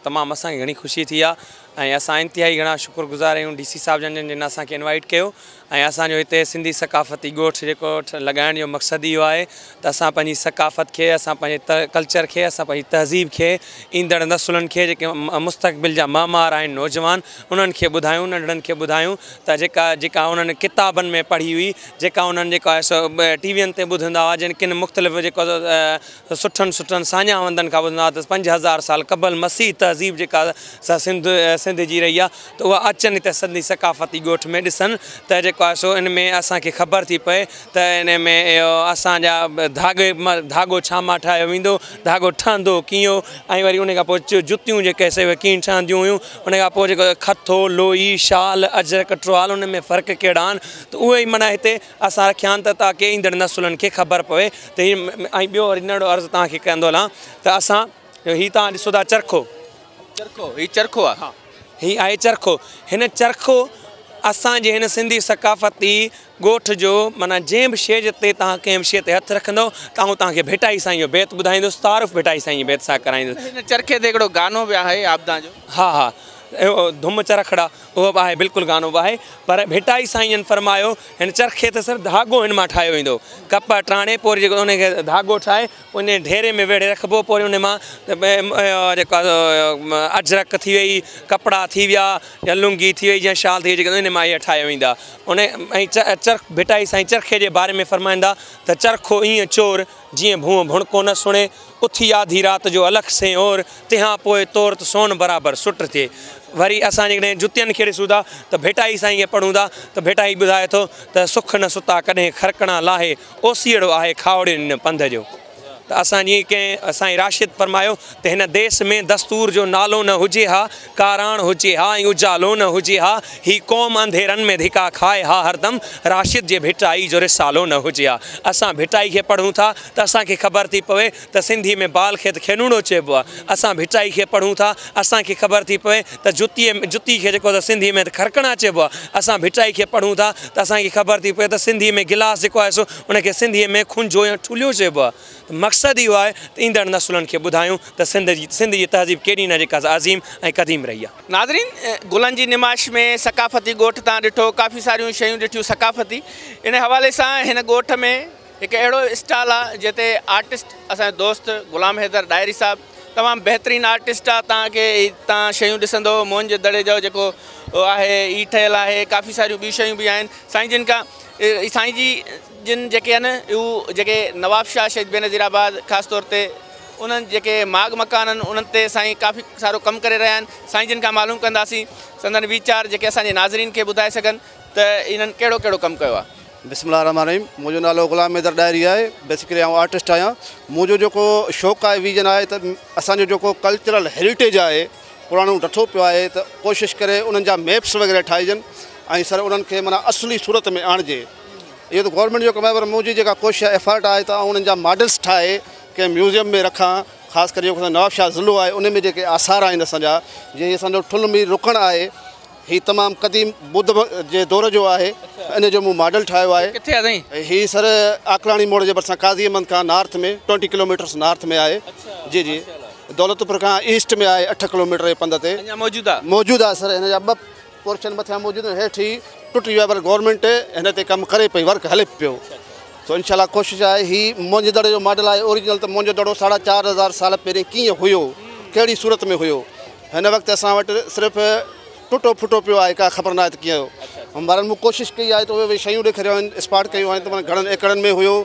तमामु असांखे घणी ख़ुशी थी आहे ऐं असां इंतिहाई घणा शुक्रगुज़ार आहियूं DC साहब जन जिन असांखे इनवाइट कयो ऐं असांजो हिते सिंधी सकाफ़ती ॻोठ जेको लॻाइण जो मक़सदु इहो आहे त असां पंहिंजी सकाफ़त खे असां पंहिंजे कल्चर खे असां पंहिंजी तहज़ीब खे ईंदड़ नसुलनि खे जेके मुस्तक़बिल जा मामार आहिनि नौजवान उन्हनि खे ॿुधायूं नंढड़नि खे ॿुधायूं त जेका उन्हनि किताबनि में पढ़ी हुई जेका उन्हनि जेको आहे सो टीवीअनि ते ॿुधंदा हुआ जिन किन मुख़्तलिफ़ जेको सुठनि साञावंदनि खां ॿुधंदा हुआ त 5000 साल क़बल मसीह तहज़ीब जेका सिंध जी रही आहे त उहा अचनि हिते सिंधी सकाफ़ती ॻोठ में ॾिसनि त जेको आहे सो इन में असांखे ख़बर थी पए त इन में असांजा धागो छा मां ठाहियो वेंदो धागो ठहंदो कीअं ऐं वरी उन खां पोइ जुतियूं जेके से कीअं ठहंदियूं हुयूं उन खां पोइ जेको खथो लोई शाल अजरक ट्रवाल उन में फ़र्क़ु कहिड़ा आहिनि त उहे ई माना हिते असां रखिया आहिनि त ताकी ईंदड़ नसुलनि खे ख़बर पवे त ऐं ॿियो वरी नंढो अर्ज़ु तव्हांखे कंदो हलां त असां हीउ तव्हां ॾिसो था चरखो हीउ चरखो आहे हीउ आहे चरखो हिन चरखो असांजे हिन सिंधी सकाफ़ती ॻोठ जो माना जंहिं बि शइ ते तव्हां कंहिं बि शइ ते हथु रखंदव तव्हांखे भेटाई साईं जो बेत ॿुधाईंदुसि तारीफ़ भेटाई साईं जी बेत सां कराईंदुसि हिन चरखे ते हिकिड़ो गानो बि आहे आबदा जो हा धुम चरखड़ा उहो बि आहे बिल्कुलु गानो बि आहे पर भेटाई साईं फरमायो हिन चरखे ते सिर्फ़ु धागो हिन मां ठाहियो वेंदो कप टाणे पोइ जेको उनखे धागो ठाहे पोइ उन ढेरे में वेड़े रखिबो पोइ उन मां जेको अजरक थी वई कपिड़ा थी विया या लुंगी थी वई या शाल थी वई जेके उन मां इहे ठाहिया वेंदा उन ऐं चरख भेटाई साईं चरखे जे बारे में फरमाईंदा त चरखो ईअं चोर जीअं भूअं भुणको न सुणे उथी आधी राति जो अलॻि से और तंहिंखां पोइ तौर त सोन बराबरि सुट थिए वरी असां जेकॾहिं जुतियुनि खे ॾिसूं था त भेटाई साईं खे पढ़ूं था त भेटाई ॿुधाए थो त सुख न सुता कॾहिं खरकणा लाहे ओसीड़ो आहे खावड़े न पंध जो त असांजी कंहिं असांजी राशिद फरमायो त हिन देश में दस्तूर जो नालो न हुजे हा काराण हुजे हा ऐं उजालो न हुजे हा ही क़ौम अंधेरनि में धिका खाए हा हरदम राशिद जे भेटाई जो रिसालो न हुजे हा असां भेटाई खे पढ़ूं था त असांखे ख़बर थी पवे त सिंधी में बाल खे त खेनूड़ो चइबो आहे असां भेटाई खे पढ़ूं था असांखे ख़बर थी पवे त जुती खे जेको त सिंधी में खरकणा चइबो आहे असां भेटाई खे पढ़ूं था त असांखे ख़बर थी पवे त सिंधी में गिलास जेको आहे सो उनखे सिंधीअ में खुंजो या ठुलियो चइबो आहे मक़सदु इहो आहे त ईंदड़ नसुलनि खे ॿुधायूं त सिंध जी तहज़ीब केॾी न जेका अज़ीम ऐं क़दीम रही आहे। नाज़रीन गुलनि जी निमाश में सकाफ़ती ॻोठ तव्हां ॾिठो काफ़ी सारियूं शयूं ॾिठियूं सकाफ़ती इन हवाले सां हिन ॻोठ में हिकु अहिड़ो स्टॉल आहे जिते आर्टिस्ट असांजो दोस्त ग़ुलाम हैदर डायरी साहब तमामु बहितरीनु आर्टिस्ट आहे तव्हां शयूं ॾिसंदो मोहन जे दड़े जो जेको आहे ई ठहियलु आहे काफ़ी सारियूं ॿियूं शयूं बि आहिनि साईं जिन खां साईं जी जिन जेके आहिनि उहे जेके नवाब शाह शहीद बेनज़ीराबाद ख़ासि तौर ते उन्हनि जेके माग मकान आहिनि उन्हनि ते साईं काफ़ी सारो कमु करे रहिया आहिनि साईं जिन खां मालूम कंदासीं संदन वीचार जेके असांजे नाज़रीन खे ॿुधाए सघनि त इन्हनि कहिड़ो कहिड़ो कमु कयो आहे। बिस्मिल्लाह रहमान रहीम मुंहिंजो नालो ग़ुलाम हैदर डायरी आहे बेसिकली आउं आर्टिस्ट आहियां मुंहिंजो जेको शौक़ु आहे विजन आहे त असांजो जेको कल्चरल हेरिटेज आहे पुराणो ॾठो पियो आहे त कोशिशि करे उन्हनि जा मैप्स वग़ैरह ठाहिजनि ऐं सर उन्हनि खे माना असली सूरत में आणिजे इहो त गवर्नमेंट जो कमु आहे पर मुंहिंजी जेका कोशिशि आहे एफर्ट आहे त उन्हनि जा मॉडल्स ठाहे कंहिं म्यूज़ियम में रखां ख़ासि करे जेको नवाब शाह ज़िलो आहे उन में जेके आसार आहिनि असांजा जीअं असांजो ठुल में रुकण आहे हीउ तमामु क़दीम बुद्ध जे दौर जो आहे इन जो मूं मॉडल ठाहियो आहे किथे आहे हीउ सर आकलाणी मोड़ जे भरिसां काज़ी अहमद खां नॉर्थ में 20 किलोमीटर्स नॉर्थ में आहे जी जी दौलतपुर खां ईस्ट में आहे 8 किलोमीटर जे पंध ते मौजूदु आहे सर हिन जा 2 पोर्शन मथियां मौजूदु आहिनि हेठि टुटी वियो आहे पर गवर्नमेंट हिन ते कमु करे पई वर्क हले पियो तो इनशाला कोशिशि आहे हीउ मुंहिंजे दड़े जो मॉडल आहे ओरिजिनल त मुंहिंजो दड़ो 4500 साल पहिरीं कीअं हुयो कहिड़ी सूरत में हुयो हिन वक़्तु असां वटि सिर्फ़ु टुटो फुटो पियो आहे का ख़बर न आहे त कीअं हुयो ॿारनि मूं कोशिशि कई आहे त उहे शयूं ॾेखारियूं आहिनि स्पॉट कयूं आहिनि त माना घणनि एकड़नि में हुयो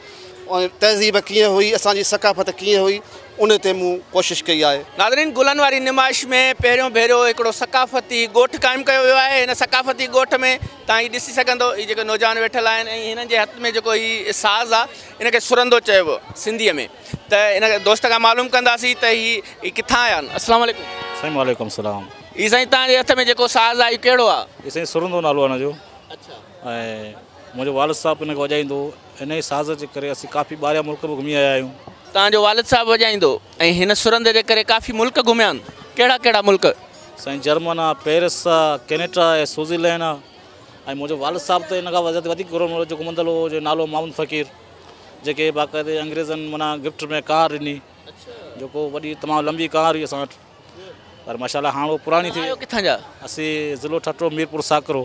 ऐं तहज़ीब कीअं हुई असांजी सकाफ़त कीअं हुई उन ते मूं कोशिशि कई आहे। नाज़रीन गुलनि वारी निमाइश में पहिरियों भेरो हिकिड़ो सकाफ़ती ॻोठ क़ाइमु कयो वियो आहे हिन सकाफ़ती ॻोठ में तव्हां हीउ ॾिसी सघंदो हीउ जेके नौजवान वेठल आहिनि ऐं हिननि जे हथ में जेको हीउ साज़ आहे हिनखे सुरंदो चइबो सिंधीअ में त हिन दोस्त खां मालूम कंदासीं त हीउ किथां आया आहिनि। अस्सलाम वालेकुम। साईं वालेकुम सलाम। हीउ साईं तव्हांजे हथ में जेको साज़ आहे इहो कहिड़ो आहे? हीउ साईं सुरंदो नालो आहे हिनजो। अच्छा। ऐं मुंहिंजो वालिद साहिबु हिनखे वॼाईंदो हिन ई साज़ जे करे असीं काफ़ी ॿाहिरियां मुल्क में घुमी आया आहियूं। तव्हांजो वालिद साहिबु वॼाईंदो ऐं हिन सुरंदे जे करे काफ़ी मुल्क घुमिया आहिनि कहिड़ा कहिड़ा मुल्क? साईं जर्मन आहे पेरिस आहे कैनेडा आहे स्विट्ज़रलैंड आहे ऐं मुंहिंजो वालिद साहिबु त हिन खां वधीक घुमंदड़ हो जो नालो मामूद फ़कीर जेके बाक़ाइदे अंग्रेज़नि माना गिफ्ट में कार ॾिनी जेको वॾी तमामु लंबी कार हुई असां वटि पर माशाल्लाह हाणे वो पुरानी थी किथां जा असीं ज़िलो ठठो मीरपुर साकरो।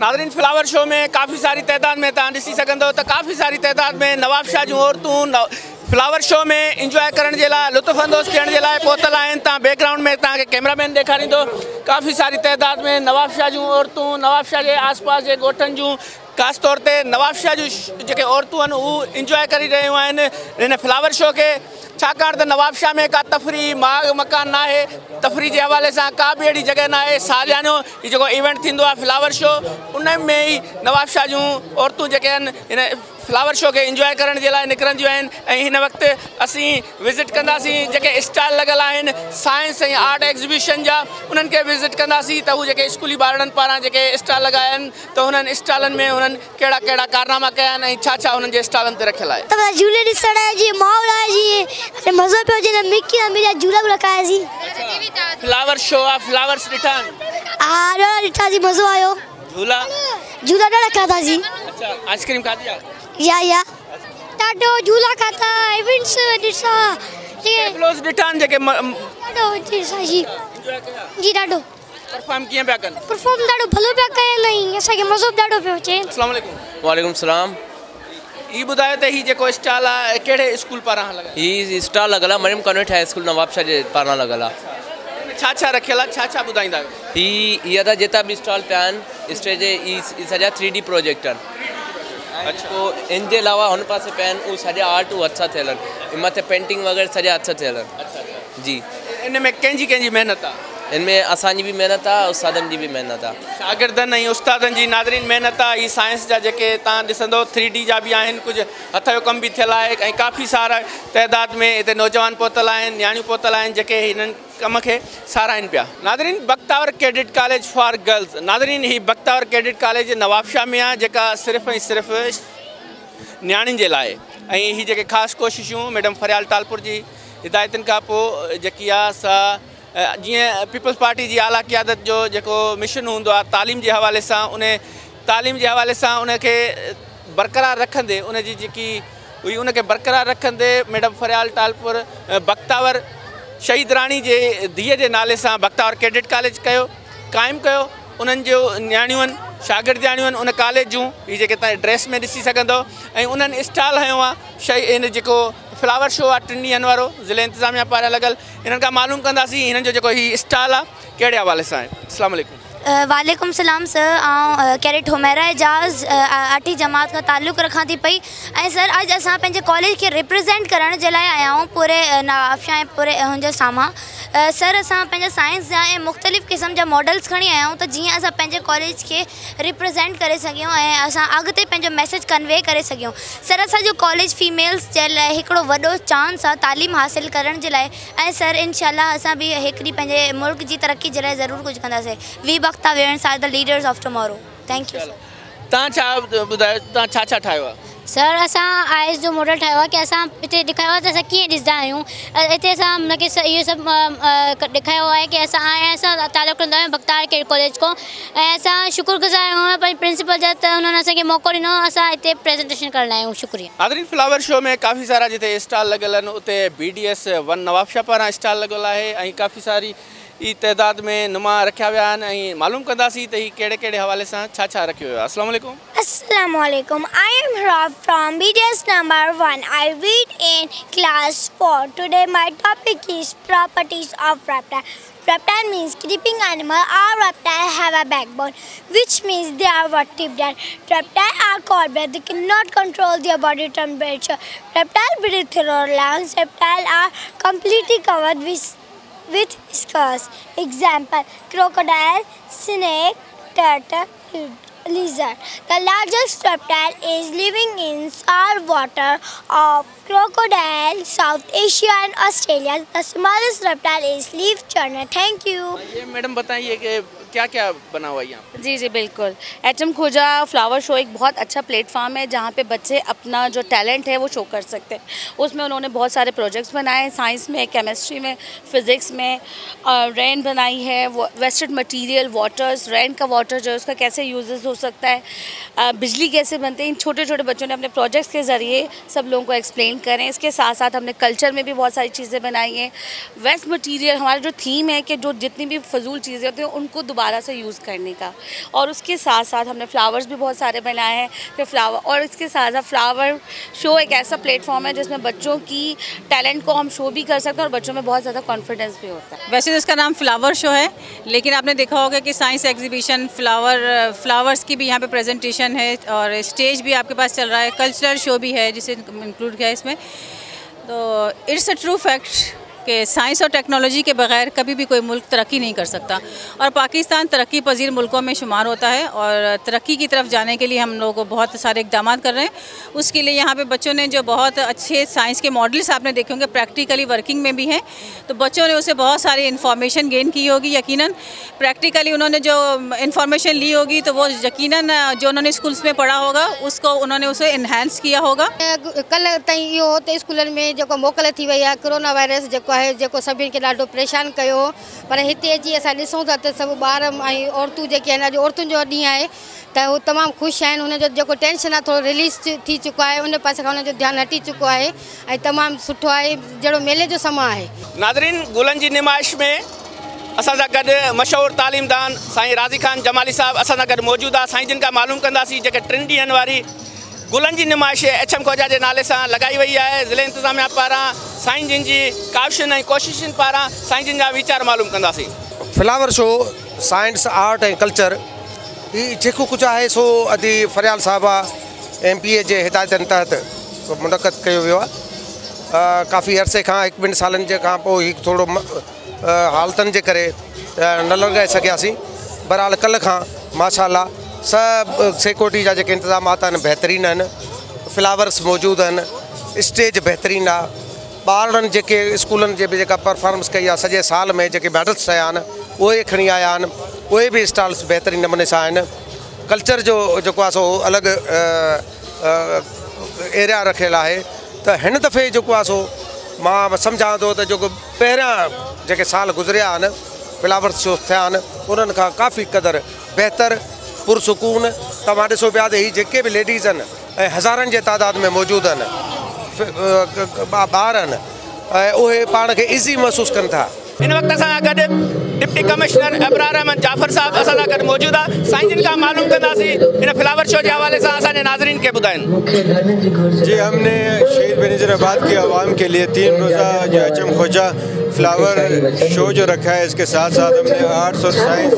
नाज़रीन फ्लावर शो में काफ़ी सारी तइदाद में तव्हां ॾिसी सघंदो त काफ़ी सारी तइदाद में नवाबशाह जूं औरतूं फ्लावर शो में इंजॉय करण जे लाइ लुत्फ़ अंदोज़ थियण जे लाइ पहुतल आहिनि। तव्हां बैकग्राउंड में तव्हांखे कैमरामैन ॾेखारींदो काफ़ी सारी तइदाद में नवाबशाह जूं औरतूं नवाबशाह जे आसपास जे ॻोठनि जूं ख़ासि तौर ते नवाबशाह जूं जेके औरतूं आहिनि उहे इंजॉय करे रहियूं आहिनि हिन फ्लावर शो खे छाकाणि त नवाबशाह में का तफ़री माग मकान न आहे तफ़री जे हवाले सां का बि अहिड़ी जॻह न आहे सालियानो हीउ जेको इवेंट थींदो आहे फ्लावर शो उन में ई नवाबशाह जूं औरतूं जेके आहिनि हिन फ्लावर शो के इंजॉय करण जे लाइ निकिरंदियूं आहिनि ऐं हिन वक़्तु असीं विज़िट कंदासीं जेके स्टॉल लॻल आहिनि साइंस ऐं आर्ट एग्ज़िबिशन जा उन्हनि खे विज़िट कंदासीं त हू जेके स्कूली ॿारनि पारां जेके स्टॉल लॻाया आहिनि त हुननि स्टॉलनि में हुननि कहिड़ा कहिड़ा कारनामा कया आहिनि ऐं छा छा हुननि जे स्टॉलनि ते रखियल आहे। त झूले ॾिसण जी माहौल आहे जी मज़ो पियो अचे न मिकी मेरा झूला बि रखायासीं फ्लावर शो आहे फ्लावर्स ॾिठा हा ॾाढा ॾिठासीं मज़ो आयो झूला झूला ॾाढा खाधासीं अच्छा आइस्क्रीम खाधी आहे या ॾाढो झूला खाधा इवेंट्स ॾिसा टेबलोस ॾिठा आहिनि जेके ॾाढो ॾिसा जी ॾाढो परफॉर्म कीअं पिया कनि परफॉर्म ॾाढो भलो पिया कनि ऐं असांखे मज़ो बि ॾाढो पियो अचे। अस्सलाम वालेकुम। वालेकुम सलाम। हीउ ॿुधायो त हीउ जेको स्टॉल आहे कहिड़े स्कूल पारां लॻल आहे? हीउ स्टॉल लॻल आहे Mariam convent high school Nawabshah जे पारां लॻल आहे। छा छा रखियल आहे छा छा ॿुधाईंदा आहियो? हीअ त जेतिरा बि स्टॉल पिया आहिनि स्टेज ई सॼा 3D प्रोजेक्टर अच्छा पोइ इन जे अलावा हुन पासे पिया आहिनि उहे सॼा आर्ट हथ थियल आहिनि मथे पेंटिंग वग़ैरह सॼा हथ थियल आहिनि जी। इन में कंहिंजी महिनत आहे? इनमें असांजी बि महिनत आहे उस्तादनि जी बि महिनत आहे शागिर्दनि ऐं उस्तादनि जी नाज़रीन महिनत आहे। हीअ साइंस जा जेके तव्हां ॾिसंदो 3D जा बि आहिनि कुझु हथ जो कमु बि थियल आहे ऐं काफ़ी सारा तइदाद में हिते नौजवान पहुतल आहिनि न्याणियूं पहुतल आहिनि जेके हिननि कम खे साराहिनि पिया। नाज़रीन Bakhtawar cadet college for girls नाज़रीन हीअ बख्तावर कैडेट कॉलेज नवाबशाह में आहे जेका सिर्फ़ु ऐं सिर्फ़ु न्याणियुनि जे लाइ ऐं हीअ जेके ख़ासि कोशिशूं मैडम फरियाल टालपुर जी हिदायतुनि खां पोइ जेकी आहे सा जीअं पीपल्स पार्टी जी आला क़यादत जो जेको मिशन हूंदो आहे तालीम जे हवाले सां उन तालीम जे हवाले सां उनखे बरक़रार रखंदे उनजी जेकी हुई उनखे बरक़रार रखंदे मैडम फरियाल टालपुर बख्तावर शहीद राणी जे धीअ जे नाले सां बख्तावर कैडेट कॉलेज कयो क़ाइमु कयो उन्हनि जो न्याणियूं आहिनि शागिर्दियाणियूं आहिनि उन कॉलेज जूं हीअ जेके तव्हां ड्रेस में ॾिसी सघंदो ऐं उन्हनि स्टॉल हयो आहे इन जेको फ्लावर शो आहे 3 ॾींहंनि वारो ज़िले इंतिज़ामिया पारां लॻल हिननि खां मालूम कंदासीं हिननि जो जेको हीउ स्टॉल आहे कहिड़े हवाले सां आहे। अस्सलाम वालेकुम। वालेकुम सलाम सर आउं कैडेट हुमैरा एजाज़ 8वीं जमात खां ताल्लुक़ रखां थी पई ऐं सर अॼु असां पंहिंजे कॉलेज खे रिप्रेज़ेंट करण जे लाइ आया आहियूं पूरे नवाबशाह ऐं पूरे हुनजे साम्हूं सर असां पंहिंजे साइंस जा ऐं मुख़्तलिफ़ क़िस्म जा मॉडल्स खणी आया आहियूं त जीअं असां पंहिंजे कॉलेज खे रिप्रेज़ेंट करे सघूं ऐं असां अॻिते पंहिंजो मैसेज कन्वे करे सघूं। सर असांजो कॉलेज फीमेल्स जे लाइ हिकिड़ो वॾो चांस आहे तालीम हासिल करण जे लाइ ऐं सर इनशाला असां बि हिकिड़ी पंहिंजे मुल्क जी तरक़ी जे लाइ ज़रूरु कुझु कंदासीं। वी वक्त आहे where are the leaders of tomorrow. Thank you sir. तव्हां छा ॿुधायो, तव्हां छा ठाहियो आहे? सर असां आईएस जो मॉडल ठाहियो आहे कि असां हिते ॾेखारियो आहे त असां कीअं ॾिसंदा आहियूं। हिते असां हुनखे इहो सभु ॾेखारियो आहे कि असां तालुक़ु रखंदा आहियूं बख्तियार केर कॉलेज को, ऐं असां शुक्रगुज़ार आहियूं पंहिंजे प्रिंसिपल जा त हुननि असांखे मौक़ो ॾिनो असां हिते प्रेज़ेंटेशन करण लाइ आहियूं। शुक्रिया। नाज़रीन, फ्लावर शो में काफ़ी सारा जिते स्टॉल लॻल आहिनि उते BDS 1 नवाबशाह पारां स्टॉल लॻल आहे ऐं काफ़ी सारी ई तइदाद में नुमा रखिया विया आहिनि ऐं मालूम कंदासीं त ही कहिड़े कहिड़े हवाले सां छा रखियो वियो आहे। अस्सलाम वालेकुम। Assalamu alaikum. I am Hiraf from BDS number 1. I read in class 4. Today my topic is properties of reptile. Reptile means creeping animal. All reptiles have a backbone, which means they are vertebrate. Reptiles are cold blooded. They cannot control their body temperature. Reptiles breathe through lungs. Reptiles are completely covered with scales. Example: crocodile, snake, turtle, lizard. The largest reptile is living in salt water of crocodile, South Asia and Australia. The smallest reptile is leaf churner. Thank you. ये madam बताइए कि क्या क्या बना हुआ है यहाँ? जी जी बिल्कुल। HM खोजा फ्लावर शो एक बहुत अच्छा प्लेटफॉर्म है जहाँ पे बच्चे अपना जो टैलेंट है वो शो कर सकते हैं। उसमें उन्होंने बहुत सारे प्रोजेक्ट्स बनाए, साइंस में, केमिस्ट्री में, फिज़िक्स में। रेन बनाई है, वेस्टेड मटेरियल, वाटर्स, रेन का वाटर जो है उसका कैसे यूजेस हो सकता है, बिजली कैसे बनते हैं। इन छोटे छोटे बच्चों ने अपने प्रोजेक्ट्स के ज़रिए सब लोगों को एक्सप्लेन करें। इसके साथ साथ हमने कल्चर में भी बहुत सारी चीज़ें बनाई हैं। वेस्ट मटीरियल हमारा जो थीम है कि जो जितनी भी फजूल चीज़ें होती हैं उनको दोबारा से यूज़ करने का, और उसके साथ साथ हमने फ्लावर्स भी बहुत सारे बनाए हैं कि फ्लावर, और इसके साथ साथ फ्लावर शो एक ऐसा प्लेटफॉर्म है जिसमें बच्चों की टैलेंट को हम शो भी कर सकते हैं और बच्चों में बहुत ज़्यादा कॉन्फिडेंस भी होता है। वैसे तो इसका नाम फ्लावर शो है, लेकिन आपने देखा होगा कि साइंस एग्जीबिशन, फ्लावर्स की भी यहाँ पे प्रेजेंटेशन है और स्टेज भी आपके पास चल रहा है, कल्चरल शो भी है जिसे इंक्लूड किया है इसमें। तो इट्स अ ट्रू फैक्ट कि साइंस और टेक्नोलॉजी के बगैर कभी भी कोई मुल्क तरक्की नहीं कर सकता, और पाकिस्तान तरक्की पजीर मुल्कों में शुमार होता है और तरक्की की तरफ जाने के लिए हम लोग बहुत सारे इक़दाम कर रहे हैं। उसके लिए यहाँ पे बच्चों ने जो बहुत अच्छे साइंस के मॉडल्स आपने देखे होंगे, प्रैक्टिकली वर्किंग में भी हैं, तो बच्चों ने उससे बहुत सारी इन्फॉर्मेशन गेन की होगी। यकीनन प्रैक्टिकली उन्होंने जो इन्फॉर्मेशन ली होगी तो वो यकीनन जो उन्होंने स्कूल्स में पढ़ा होगा उसको उन्होंने उसे इन्हांस किया होगा। कल ताईं इहो हुते स्कूलनि में जेको मोकल थी वई आहे, कोरोना वायरस जेको आहे जेको सभिनी खे ॾाढो परेशान कयो, पर हिते अची असां ॾिसूं था त सभु ॿार ऐं औरतूं जेके आहिनि, अॼु औरतुनि जो ॾींहुं आहे त हू तमामु ख़ुशि आहिनि। हुनजो जेको टेंशन आहे थोरो रिलीज़ थी चुको आहे, उन पासे खां हुनजो ध्यानु हटी चुको आहे ऐं तमामु सुठो आहे, जहिड़ो मेले जो समय आहे। नाज़रीन, गुलनि जी निमाइश में असां सां गॾु मशहूरु तालीमदान साईं राज़ी ख़ान जमाली साहब असां सां गॾु मौजूदु आहे। साईं जिन खां मालूम कंदासीं जेके 3 ॾींहंनि वारी गुलनि जी निमाइश HM खोजा जे नाले सां लॻाई वई आहे। ज़िले इंतिज़ामिया पारां साईं जिन जी काविशुनि ऐं कोशिशुनि पारां साईं जिन जा वीचार मालूम कंदासीं। फ्लावर शो साइंस, आर्ट ऐं कल्चर ही जेको कुझु आहे सो अदी फरियाल साहिबा MPA जे हिदायतनि तहत मुनक़द कयो वियो आहे। काफ़ी अरसे खां 1-2 सालनि जे खां पोइ ही थोरो हालतनि जे करे न लॻाए सघियासीं। बहरहाल कल्ह खां माशाअल्लाह सब सिक्योरिटी जा जेके इंतज़ामात आहिनि बहितरीनु आहिनि, फ्लावर्स मौजूदु आहिनि, स्टेज बहितरीनु आहे, ॿारनि जेके स्कूलनि जे बि जेका परफॉर्मेंस कई आहे सॼे साल में जेके मेडल्स ठहिया आहिनि उहे खणी आया आहिनि, उहे बि स्टॉल्स बहितरीनु नमूने सां आहिनि। कल्चर जो जेको आहे सो अलॻि एरिया रखियलु आहे। त हिन दफ़े जेको आहे सो मां सम्झां थो त जेको पहिरियां जेके साल गुज़रिया आहिनि फ्लावर्स शो थिया आहिनि उन्हनि खां काफ़ी क़दुरु बहितरु पुरसुकून। तव्हां ॾिसो पिया त ही जेके बि लेडीज़ आहिनि ऐं हज़ारनि जे तादाद में मौजूदु आहिनि, ॿार आहिनि ऐं उहे पाण खे ईज़ी महसूसु कनि था। इन वक्त असां गॾु डिप्टी कमिश्नर अबरार अहमद जाफ़र साहब असां सां गॾु मौजूदु आहे। साईं जिन खां मालूम कंदासीं इन फ्लावर शो जे हवाले सां असांजे नाज़रीन खे ॿुधाइनि। जी, हमने शहीद बेनज़ीराबाद की आवाम के लिए 3 रोज़ा जो HM खोजा फ्लावर शो जो रखा है, इसके साथ साथ हमने आर्ट्स और साइंस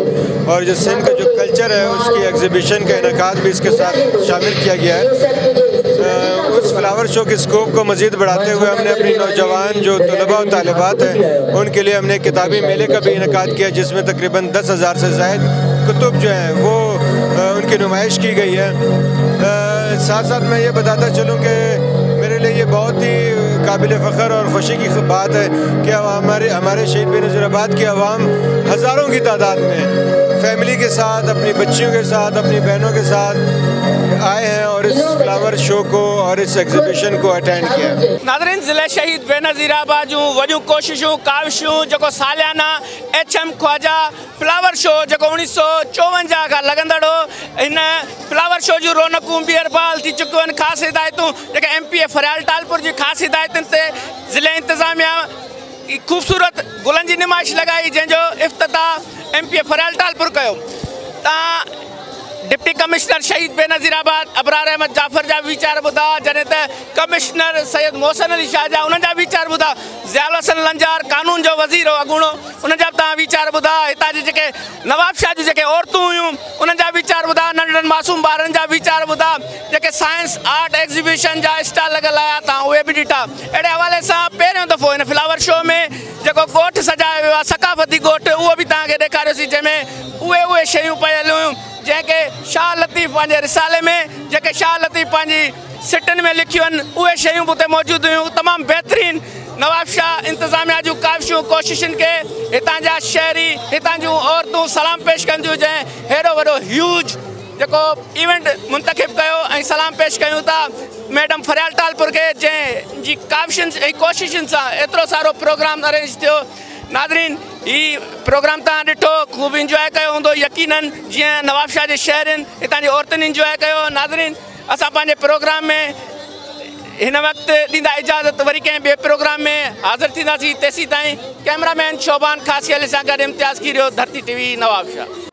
और जो सिंध का जो कल्चर है उसकी एग्जीबिशन का इनेकाद भी इसके साथ शामिल किया गया है। उस फ्लावर शो के स्कोप को मज़ीद बढ़ाते हुए हमने अपनी नौजवान जो तलबा और तालिबात हैं उनके लिए हमने किताबी मेले का भी इनेकाद किया, जिसमें तकरीबन 10,000 से ज़ायद कुतुब जो हैं वो उनकी नुमाइश की गई है। साथ साथ मैं ये बताता चलूँ कि मेरे लिए ये बहुत ही काबिल फ़ख्र और खुशी की बात है कि हमारे शहीद बेनज़ीराबाद की आवाम हज़ारों की तादाद में फैमिली के साथ, अपनी बच्चियों के साथ, अपनी बहनों के साथ आए हैं और इस फ्लावर शो को और इस एग्जीबिशन को अटेंड किया। नाज़रीन, ज़िले शहीद बेनज़ीराबाद जूं वॾियूं कोशिशूं काविशूं जेको सालियाना HM ख्वाजा फ्लावर शो जेको 1954 खां लॻंदड़ हो, हिन फ्लावर शो जूं रौनकूं ॿीहर थी चुकियूं आहिनि। ख़ासि हिदायतूं जेके MP फरियाल टालपुर जी ख़ासि हिदायतुनि ते ज़िले इंतिज़ामिया ख़ूबसूरत गुलनि जी नुमाइश लॻाई, जंहिंजो इफ़्तिताह MP फरियाल टालपुर कयो। तव्हां डिप्टी कमिश्नर शहीद बेनज़ीराबाद अबरार अहमद जाफ़र जा वीचार ॿुधा, जॾहिं त कमिश्नर सैयद मोहसिन अली शाह जा उन्हनि जा वीचार ॿुधा, ज़ियाउल हसन लंजार कानून जो वज़ीर हो अॻूणो, उन्हनि जा बि तव्हां वीचार ॿुधा। हितां जी जेके नवाब शाह जूं जेके औरतूं हुयूं उन्हनि जा वीचार ॿुधा, नंढड़नि मासूम ॿारनि जा वीचार ॿुधा, जेके साइंस आर्ट एग्ज़िबिशन जा स्टॉल लॻल आया तव्हां उहे बि ॾिठा। अहिड़े हवाले सां पहिरियों दफ़ो हिन फ्लावर शो में जेको ॻोठु सजायो वियो आहे, सक़ाफ़ती ॻोठु, उहो बि तव्हांखे ॾेखारियोसीं, जंहिंमें उहे शयूं पयल हुयूं जंहिंखे शाह लतीफ़ पंहिंजे रिसाले में, जेके शाह लतीफ़ पंहिंजी सिटनि में लिखियूं आहिनि, उहे शयूं बि उते मौजूदु हुयूं। तमामु बहितरीनु नवाब शाह इंतिज़ामिया जूं काविशूं कोशिशुनि खे हितां जा शहरी, हितां जूं औरतूं सलाम पेश कंदियूं, जंहिं हेॾो वॾो ह्यूज जेको इवेंट मुंतख़िब कयो ऐं सलाम पेश कयूं था मैडम फरियाल टालपुर खे, जंहिंजी काविशुनि ऐं कोशिशुनि सां एतिरो सारो प्रोग्राम अरेंज थियो। नाज़रीन, ही प्रोग्राम तव्हां ॾिठो, ख़ूब इंजॉय कयो हूंदो यकीनन, जीअं नवाब शाह जे शहर आहिनि, हितां जी औरतुनि इंजॉय कयो। नाज़रीन, असां पंहिंजे प्रोग्राम में हिन वक़्तु ॾींदा इजाज़त, वरी कंहिं ॿिए प्रोग्राम में हाज़िर थींदासीं। तेसीं ताईं कैमरामैन शोभान खासी अली सां गॾु इम्तियाज़ कीरियो, धरती TV नवाब शाह।